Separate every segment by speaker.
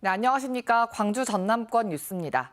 Speaker 1: 네, 안녕하십니까. 광주 전남권 뉴스입니다.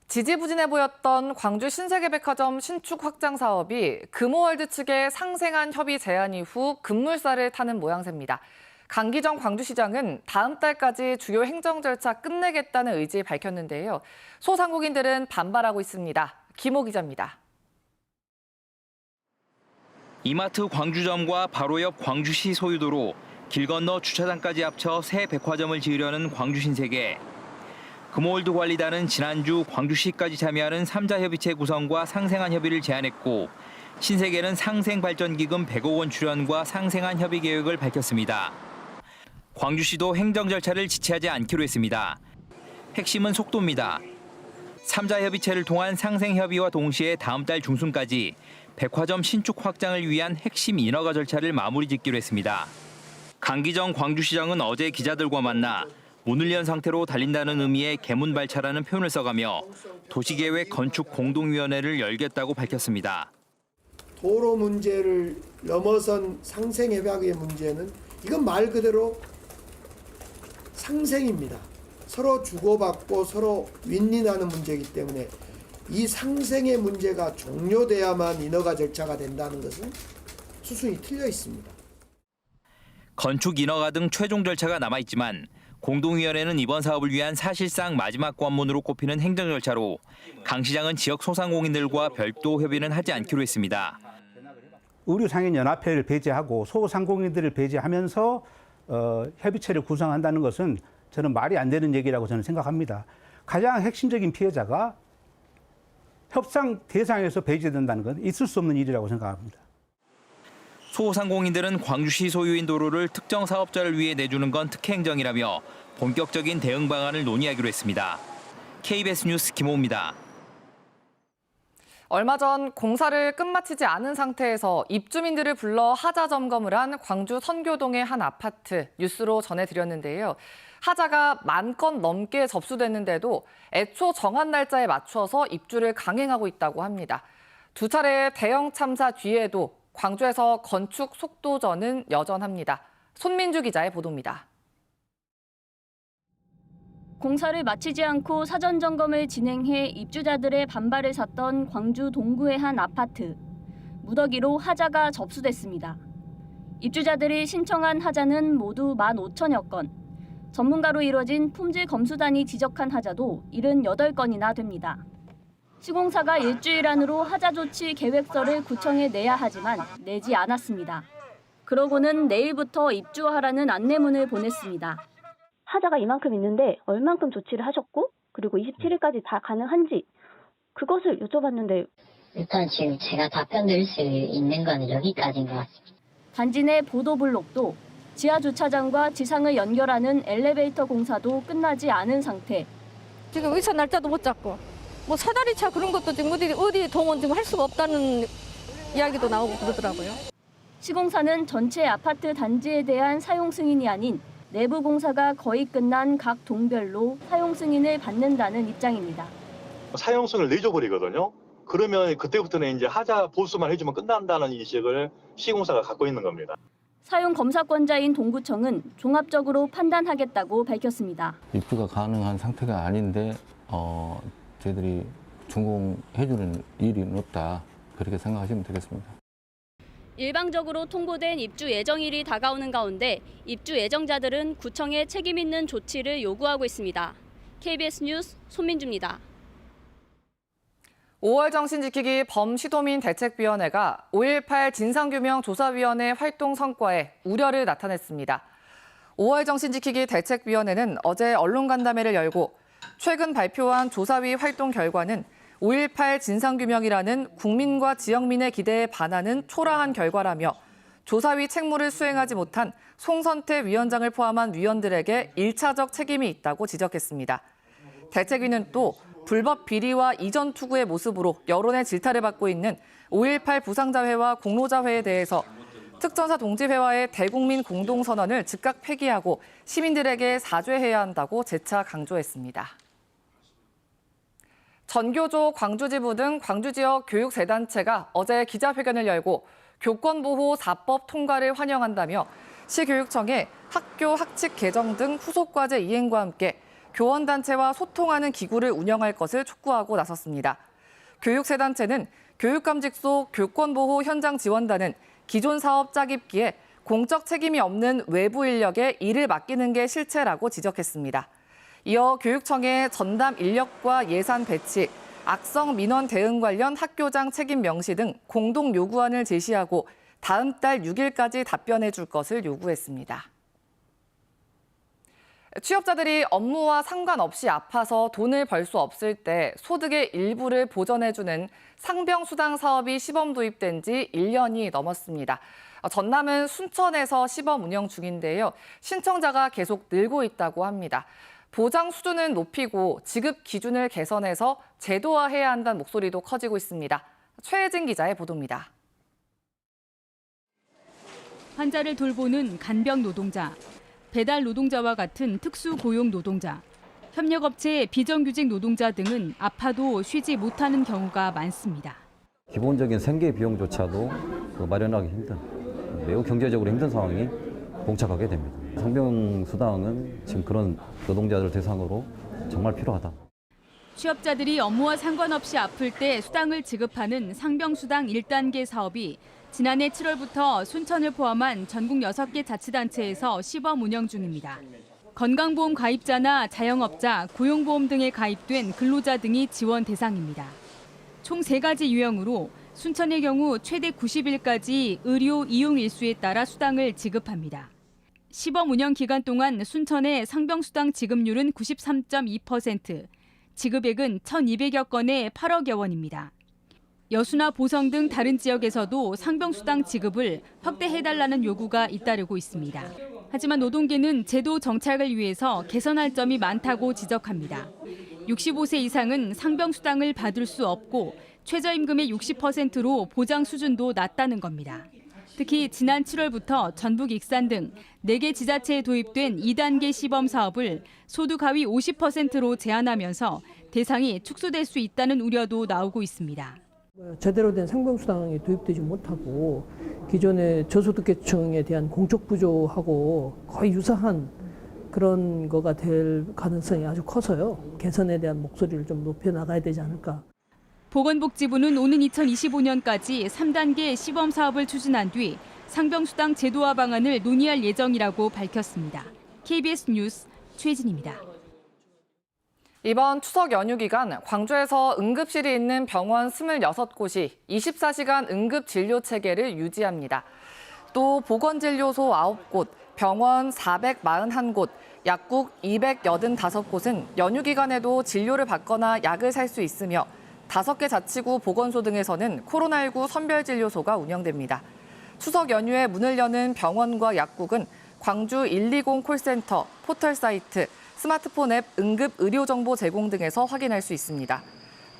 Speaker 1: 지지부진해 보였던 광주 신세계백화점 신축 확장 사업이 금호월드 측의 상생한 협의 제안 이후 급물살을 타는 모양새입니다. 강기정 광주시장은 다음 달까지 주요 행정 절차 끝내겠다는 의지 밝혔는데요. 소상공인들은 반발하고 있습니다. 김호 기자입니다.
Speaker 2: 이마트 광주점과 바로 옆 광주시 소유도로 길 건너 주차장까지 합쳐 새 백화점을 지으려는 광주 신세계. 금호월드 관리단은 지난주 광주시까지 참여하는 3자 협의체 구성과 상생한 협의를 제안했고 신세계는 상생발전기금 100억 원 출연과 상생한 협의 계획을 밝혔습니다. 광주시도 행정 절차를 지체하지 않기로 했습니다. 핵심은 속도입니다. 3자 협의체를 통한 상생 협의와 동시에 다음 달 중순까지 백화점 신축 확장을 위한 핵심 인허가 절차를 마무리 짓기로 했습니다. 강기정 광주시장은 어제 기자들과 만나 문을 연 상태로 달린다는 의미의 개문발차라는 표현을 써가며 도시계획 건축공동위원회를 열겠다고 밝혔습니다.
Speaker 3: 도로 문제를 넘어선 상생협약의 문제는 이건 말 그대로 상생입니다. 서로 주고받고 서로 윈윈하는 문제이기 때문에 이 상생의 문제가 종료돼야만 인허가 절차가 된다는 것은 수순이 틀려 있습니다.
Speaker 2: 건축 인허가 등 최종 절차가 남아있지만 공동위원회는 이번 사업을 위한 사실상 마지막 관문으로 꼽히는 행정 절차로 강 시장은 지역 소상공인들과 별도 협의는 하지 않기로 했습니다.
Speaker 4: 의료상인연합회를 배제하고 소상공인들을 배제하면서 협의체를 구성한다는 것은 저는 말이 안 되는 얘기라고 저는 생각합니다. 가장 핵심적인 피해자가 협상 대상에서 배제된다는 건 있을 수 없는 일이라고 생각합니다.
Speaker 2: 소상공인들은 광주시 소유인 도로를 특정 사업자를 위해 내주는 건 특혜행정이라며 본격적인 대응 방안을 논의하기로 했습니다. KBS 뉴스 김호입니다.
Speaker 1: 얼마 전 공사를 끝마치지 않은 상태에서 입주민들을 불러 하자 점검을 한 광주 선교동의 한 아파트 뉴스로 전해드렸는데요. 하자가 10,000건 넘게 접수됐는데도 애초 정한 날짜에 맞춰서 입주를 강행하고 있다고 합니다. 두 차례의 대형 참사 뒤에도 광주에서 건축 속도전은 여전합니다. 손민주 기자의 보도입니다.
Speaker 5: 공사를 마치지 않고 사전 점검을 진행해 입주자들의 반발을 샀던 광주 동구의 한 아파트. 무더기로 하자가 접수됐습니다. 입주자들이 신청한 하자는 모두 15,000여 건. 전문가로 이뤄진 품질 검수단이 지적한 하자도 78건이나 됩니다. 시공사가 일주일 안으로 하자 조치 계획서를 구청에 내야 하지만 내지 않았습니다. 그러고는 내일부터 입주하라는 안내문을 보냈습니다.
Speaker 6: 하자가 이만큼 있는데 얼만큼 조치를 하셨고 그리고 27일까지 다 가능한지 그것을 여쭤봤는데
Speaker 7: 일단 지금 제가 답변 드릴 수 있는 건 여기까지인 것 같습니다.
Speaker 5: 단지 내 보도블록도 지하 주차장과 지상을 연결하는 엘리베이터 공사도 끝나지 않은 상태.
Speaker 8: 지금 의사 날짜도 못 잡고 뭐 사다리차 그런 것도 지금 어디 동원 지금 할 수가 없다는 이야기도 나오고 그러더라고요.
Speaker 5: 시공사는 전체 아파트 단지에 대한 사용 승인이 아닌 내부 공사가 거의 끝난 각 동별로 사용 승인을 받는다는 입장입니다.
Speaker 9: 사용성을 내줘버리거든요. 그러면 그때부터는 이제 하자 보수만 해주면 끝난다는 인식을 시공사가 갖고 있는 겁니다.
Speaker 5: 사용 검사권자인 동구청은 종합적으로 판단하겠다고 밝혔습니다.
Speaker 10: 입주가 가능한 상태가 아닌데 저희들이 준공해주는 일은 없다. 그렇게 생각하시면 되겠습니다.
Speaker 5: 일방적으로 통보된 입주 예정일이 다가오는 가운데 입주 예정자들은 구청에 책임 있는 조치를 요구하고 있습니다. KBS 뉴스 손민주입니다.
Speaker 1: 5월 정신 지키기 범시도민 대책위원회가 5.18 진상규명 조사위원회 활동 성과에 우려를 나타냈습니다. 5월 정신 지키기 대책위원회는 어제 언론간담회를 열고 최근 발표한 조사위 활동 결과는 5.18 진상규명이라는 국민과 지역민의 기대에 반하는 초라한 결과라며 조사위 책무를 수행하지 못한 송선태 위원장을 포함한 위원들에게 1차적 책임이 있다고 지적했습니다. 대책위는 또 불법 비리와 이전 투구의 모습으로 여론의 질타를 받고 있는 5.18 부상자회와 공로자회에 대해서 특전사 동지회와의 대국민 공동선언을 즉각 폐기하고 시민들에게 사죄해야 한다고 재차 강조했습니다. 전교조 광주지부 등 광주 지역 교육 세 단체가 어제 기자회견을 열고 교권보호 4법 통과를 환영한다며 시교육청에 학교 학칙 개정 등 후속 과제 이행과 함께 교원단체와 소통하는 기구를 운영할 것을 촉구하고 나섰습니다. 교육세단체는 교육감직소 교권보호 현장지원단은 기존 사업 짜깁기에 공적 책임이 없는 외부 인력에 일을 맡기는 게 실체라고 지적했습니다. 이어 교육청에 전담 인력과 예산 배치, 악성 민원 대응 관련 학교장 책임 명시 등 공동 요구안을 제시하고 다음 달 6일까지 답변해 줄 것을 요구했습니다. 취업자들이 업무와 상관없이 아파서 돈을 벌 수 없을 때 소득의 일부를 보전해주는 상병수당 사업이 시범 도입된 지 1년이 넘었습니다. 전남은 순천에서 시범 운영 중인데요. 신청자가 계속 늘고 있다고 합니다. 보장 수준은 높이고 지급 기준을 개선해서 제도화해야 한다는 목소리도 커지고 있습니다. 최혜진 기자의 보도입니다.
Speaker 11: 환자를 돌보는 간병 노동자, 배달 노동자와 같은 특수 고용 노동자, 협력업체 비정규직 노동자 등은 아파도 쉬지 못하는 경우가 많습니다.
Speaker 12: 기본적인 생계 비용조차도 마련하기 힘든, 매우 경제적으로 힘든 상황이 봉착하게 됩니다. 상병수당은 지금 그런 노동자들 대상으로 정말 필요하다.
Speaker 11: 취업자들이 업무와 상관없이 아플 때 수당을 지급하는 상병수당 1단계 사업이 지난해 7월부터 순천을 포함한 전국 6개 자치단체에서 시범 운영 중입니다. 건강보험 가입자나 자영업자, 고용보험 등에 가입된 근로자 등이 지원 대상입니다. 총 3가지 유형으로 순천의 경우 최대 90일까지 의료 이용 일수에 따라 수당을 지급합니다. 시범 운영 기간 동안 순천의 상병수당 지급률은 93.2%, 지급액은 1,200여 건에 8억여 원입니다. 여수나 보성 등 다른 지역에서도 상병수당 지급을 확대해달라는 요구가 잇따르고 있습니다. 하지만 노동계는 제도 정착을 위해서 개선할 점이 많다고 지적합니다. 65세 이상은 상병수당을 받을 수 없고 최저임금의 60%로 보장 수준도 낮다는 겁니다. 특히 지난 7월부터 전북 익산 등 4개 지자체에 도입된 2단계 시범 사업을 소득 하위 50%로 제한하면서 대상이 축소될 수 있다는 우려도 나오고 있습니다.
Speaker 13: 제대로 된 상병수당이 도입되지 못하고 기존의 저소득계층에 대한 공적 부조하고 거의 유사한 그런 거가 될 가능성이 아주 커서요. 개선에 대한 목소리를 좀 높여나가야 되지 않을까.
Speaker 11: 보건복지부는 오는 2025년까지 3단계 시범 사업을 추진한 뒤 상병수당 제도화 방안을 논의할 예정이라고 밝혔습니다. KBS 뉴스 최진입니다.
Speaker 1: 이번 추석 연휴 기간 광주에서 응급실이 있는 병원 26곳이 24시간 응급진료 체계를 유지합니다. 또 보건진료소 9곳, 병원 441곳, 약국 285곳은 연휴 기간에도 진료를 받거나 약을 살 수 있으며 5개 자치구 보건소 등에서는 코로나19 선별진료소가 운영됩니다. 추석 연휴에 문을 여는 병원과 약국은 광주 120 콜센터, 포털 사이트, 스마트폰 앱 응급 의료 정보 제공 등에서 확인할 수 있습니다.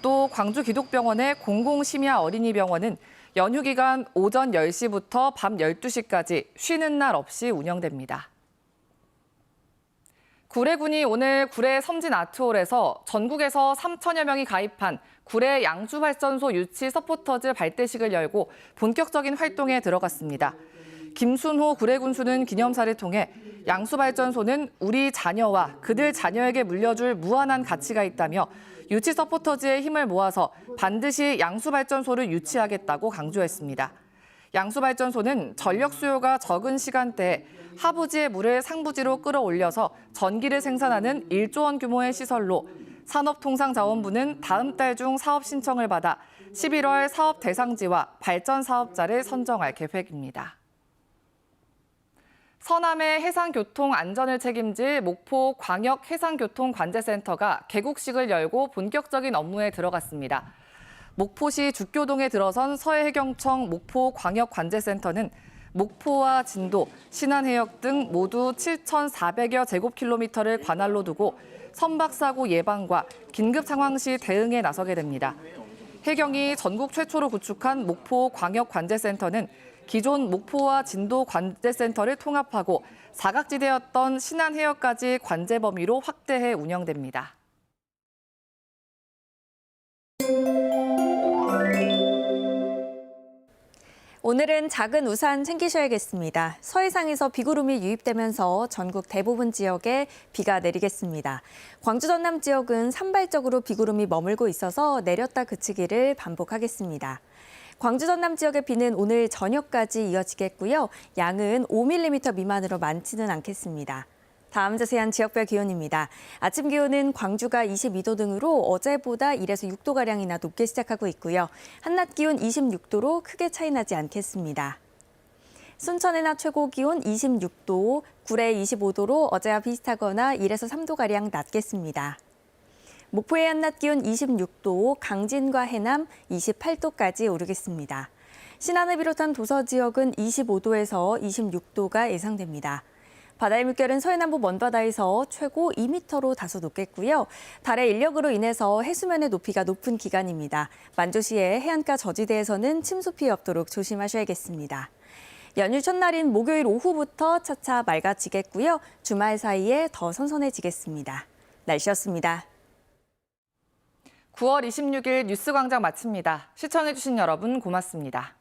Speaker 1: 또 광주 기독병원의 공공심야 어린이병원은 연휴 기간 오전 10시부터 밤 12시까지 쉬는 날 없이 운영됩니다. 구례군이 오늘 구례 섬진 아트홀에서 전국에서 3천여 명이 가입한 구례 양수발전소 유치 서포터즈 발대식을 열고 본격적인 활동에 들어갔습니다. 김순호 구례군수는 기념사를 통해 양수발전소는 우리 자녀와 그들 자녀에게 물려줄 무한한 가치가 있다며 유치 서포터즈의 힘을 모아서 반드시 양수발전소를 유치하겠다고 강조했습니다. 양수발전소는 전력 수요가 적은 시간대에 하부지의 물을 상부지로 끌어올려서 전기를 생산하는 1조 원 규모의 시설로 산업통상자원부는 다음 달 중 사업 신청을 받아 11월 사업 대상지와 발전 사업자를 선정할 계획입니다. 서남의 해상교통 안전을 책임질 목포 광역해상교통관제센터가 개국식을 열고 본격적인 업무에 들어갔습니다. 목포시 죽교동에 들어선 서해해경청 목포광역관제센터는 목포와 진도, 신안해역 등 모두 7,400여 제곱킬로미터를 관할로 두고 선박사고 예방과 긴급 상황 시 대응에 나서게 됩니다. 해경이 전국 최초로 구축한 목포광역관제센터는 기존 목포와 진도 관제센터를 통합하고 사각지대였던 신안해역까지 관제 범위로 확대해 운영됩니다.
Speaker 14: 오늘은 작은 우산 챙기셔야겠습니다. 서해상에서 비구름이 유입되면서 전국 대부분 지역에 비가 내리겠습니다. 광주 전남 지역은 산발적으로 비구름이 머물고 있어서 내렸다 그치기를 반복하겠습니다. 광주 전남 지역의 비는 오늘 저녁까지 이어지겠고요. 양은 5mm 미만으로 많지는 않겠습니다. 다음 자세한 지역별 기온입니다. 아침 기온은 광주가 22도 등으로 어제보다 1에서 6도가량이나 높게 시작하고 있고요. 한낮 기온 26도로 크게 차이 나지 않겠습니다. 순천의 낮 최고 기온 26도, 구례 25도로 어제와 비슷하거나 1에서 3도가량 낮겠습니다. 목포의 한낮 기온 26도, 강진과 해남 28도까지 오르겠습니다. 신안을 비롯한 도서 지역은 25도에서 26도가 예상됩니다. 바다의 물결은 서해남부 먼바다에서 최고 2m로 다소 높겠고요. 달의 인력으로 인해서 해수면의 높이가 높은 기간입니다. 만조시의 해안가 저지대에서는 침수 피해 없도록 조심하셔야겠습니다. 연휴 첫날인 목요일 오후부터 차차 맑아지겠고요. 주말 사이에 더 선선해지겠습니다. 날씨였습니다.
Speaker 1: 9월 26일 뉴스광장 마칩니다. 시청해주신 여러분 고맙습니다.